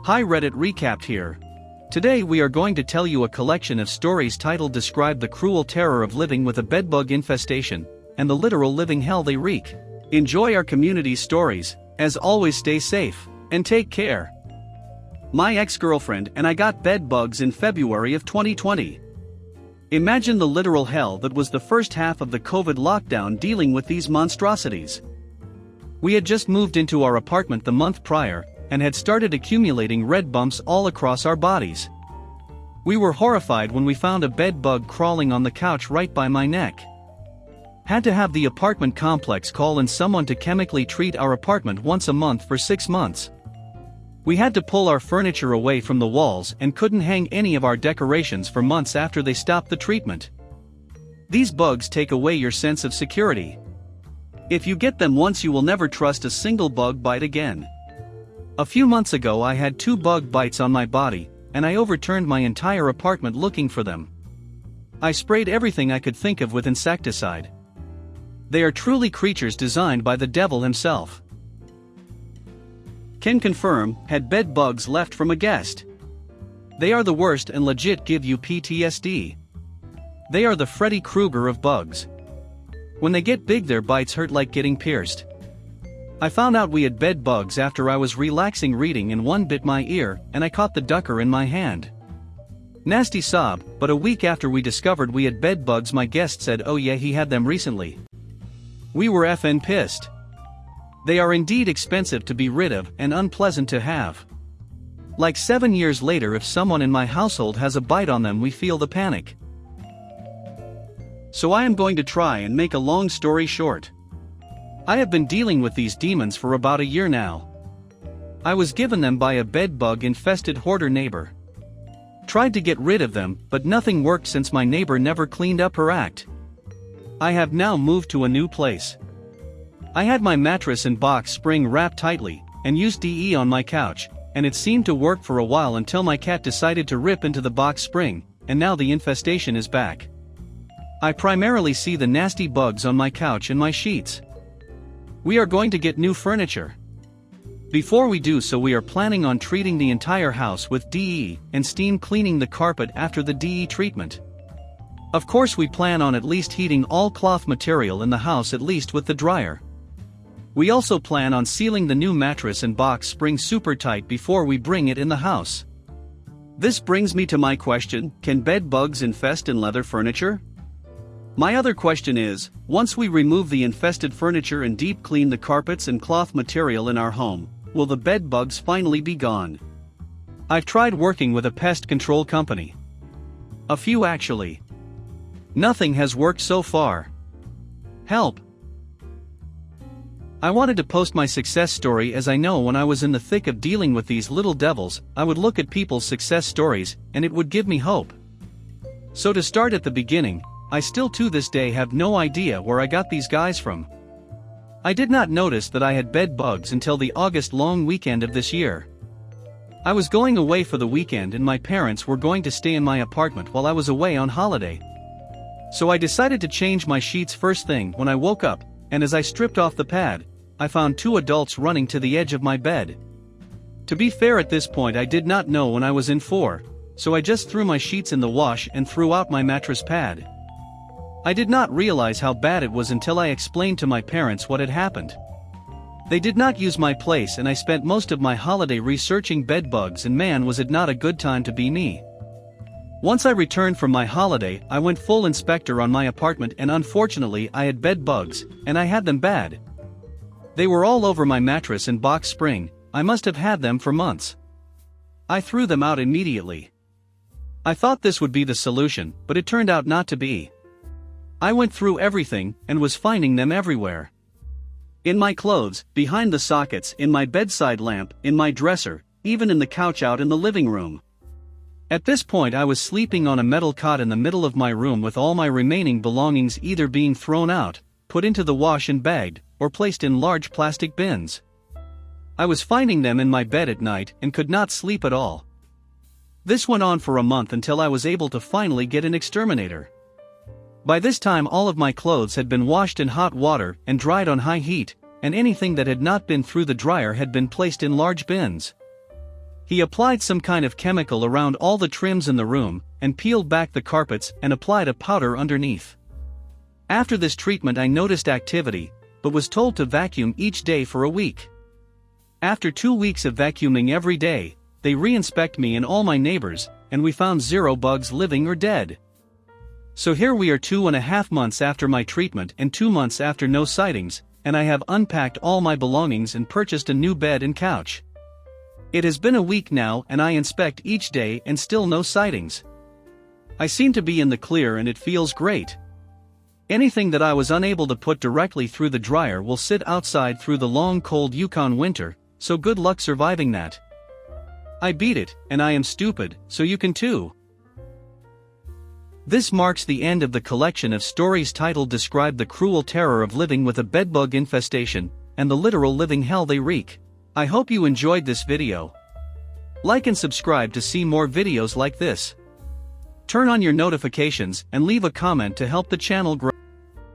Hi Reddit, recapped here. Today we are going to tell you a collection of stories titled Describe the Cruel Terror of Living with a Bedbug Infestation, and the literal living hell they wreak. Enjoy our community's stories. As always, stay safe, and take care. My ex-girlfriend and I got bedbugs in February of 2020. Imagine the literal hell that was the first half of the COVID lockdown dealing with these monstrosities. We had just moved into our apartment the month prior, and had started accumulating red bumps all across our bodies. We were horrified when we found a bedbug crawling on the couch right by my neck. Had to have the apartment complex call in someone to chemically treat our apartment once a month for 6 months. We had to pull our furniture away from the walls and couldn't hang any of our decorations for months after they stopped the treatment. These bugs take away your sense of security. If you get them once, you will never trust a single bug bite again. A few months ago I had 2 bug bites on my body, and I overturned my entire apartment looking for them. I sprayed everything I could think of with insecticide. They are truly creatures designed by the devil himself. Can confirm, had bed bugs left from a guest. They are the worst and legit give you PTSD. They are the Freddy Krueger of bugs. When they get big, their bites hurt like getting pierced. I found out we had bed bugs after I was relaxing reading and one bit my ear, and I caught the ducker in my hand. Nasty sob, but a week after we discovered we had bed bugs, my guest said oh yeah, he had them recently. We were effing pissed. They are indeed expensive to be rid of and unpleasant to have. Like 7 years later, if someone in my household has a bite on them, we feel the panic. So I am going to try and make a long story short. I have been dealing with these demons for about a year now. I was given them by a bedbug infested hoarder neighbor. Tried to get rid of them, but nothing worked since my neighbor never cleaned up her act. I have now moved to a new place. I had my mattress and box spring wrapped tightly, and used DE on my couch, and it seemed to work for a while until my cat decided to rip into the box spring, and now the infestation is back. I primarily see the nasty bugs on my couch and my sheets. We are going to get new furniture. Before we do so, we are planning on treating the entire house with DE and steam cleaning the carpet after the DE treatment. Of course, we plan on at least heating all cloth material in the house at least with the dryer. We also plan on sealing the new mattress and box spring super tight before we bring it in the house. This brings me to my question: can bed bugs infest in leather furniture? My other question is, once we remove the infested furniture and deep clean the carpets and cloth material in our home, will the bed bugs finally be gone? I've tried working with a pest control company. A few actually. Nothing has worked so far. Help! I wanted to post my success story, as I know when I was in the thick of dealing with these little devils, I would look at people's success stories, and it would give me hope. So to start at the beginning, I still to this day have no idea where I got these guys from. I did not notice that I had bed bugs until the August long weekend of this year. I was going away for the weekend and my parents were going to stay in my apartment while I was away on holiday. So I decided to change my sheets first thing when I woke up, and as I stripped off the pad, I found 2 adults running to the edge of my bed. To be fair, at this point I did not know when I was in for, so I just threw my sheets in the wash and threw out my mattress pad. I did not realize how bad it was until I explained to my parents what had happened. They did not use my place, and I spent most of my holiday researching bed bugs, and man, was it not a good time to be me. Once I returned from my holiday, I went full inspector on my apartment, and unfortunately I had bed bugs, and I had them bad. They were all over my mattress and box spring. I must have had them for months. I threw them out immediately. I thought this would be the solution, but it turned out not to be. I went through everything, and was finding them everywhere. In my clothes, behind the sockets, in my bedside lamp, in my dresser, even in the couch out in the living room. At this point I was sleeping on a metal cot in the middle of my room with all my remaining belongings either being thrown out, put into the wash and bagged, or placed in large plastic bins. I was finding them in my bed at night and could not sleep at all. This went on for a month until I was able to finally get an exterminator. By this time all of my clothes had been washed in hot water and dried on high heat, and anything that had not been through the dryer had been placed in large bins. He applied some kind of chemical around all the trims in the room, and peeled back the carpets and applied a powder underneath. After this treatment I noticed activity, but was told to vacuum each day for a week. After 2 weeks of vacuuming every day, they re-inspect me and all my neighbors, and we found 0 bugs living or dead. So here we are 2.5 months after my treatment and 2 months after no sightings, and I have unpacked all my belongings and purchased a new bed and couch. It has been a week now and I inspect each day and still no sightings. I seem to be in the clear and it feels great. Anything that I was unable to put directly through the dryer will sit outside through the long cold Yukon winter, so good luck surviving that. I beat it, and I am stupid, so you can too. This marks the end of the collection of stories titled Describe the Cruel Terror of Living with a Bedbug Infestation, and the literal living hell they wreak. I hope you enjoyed this video. Like and subscribe to see more videos like this. Turn on your notifications and leave a comment to help the channel grow.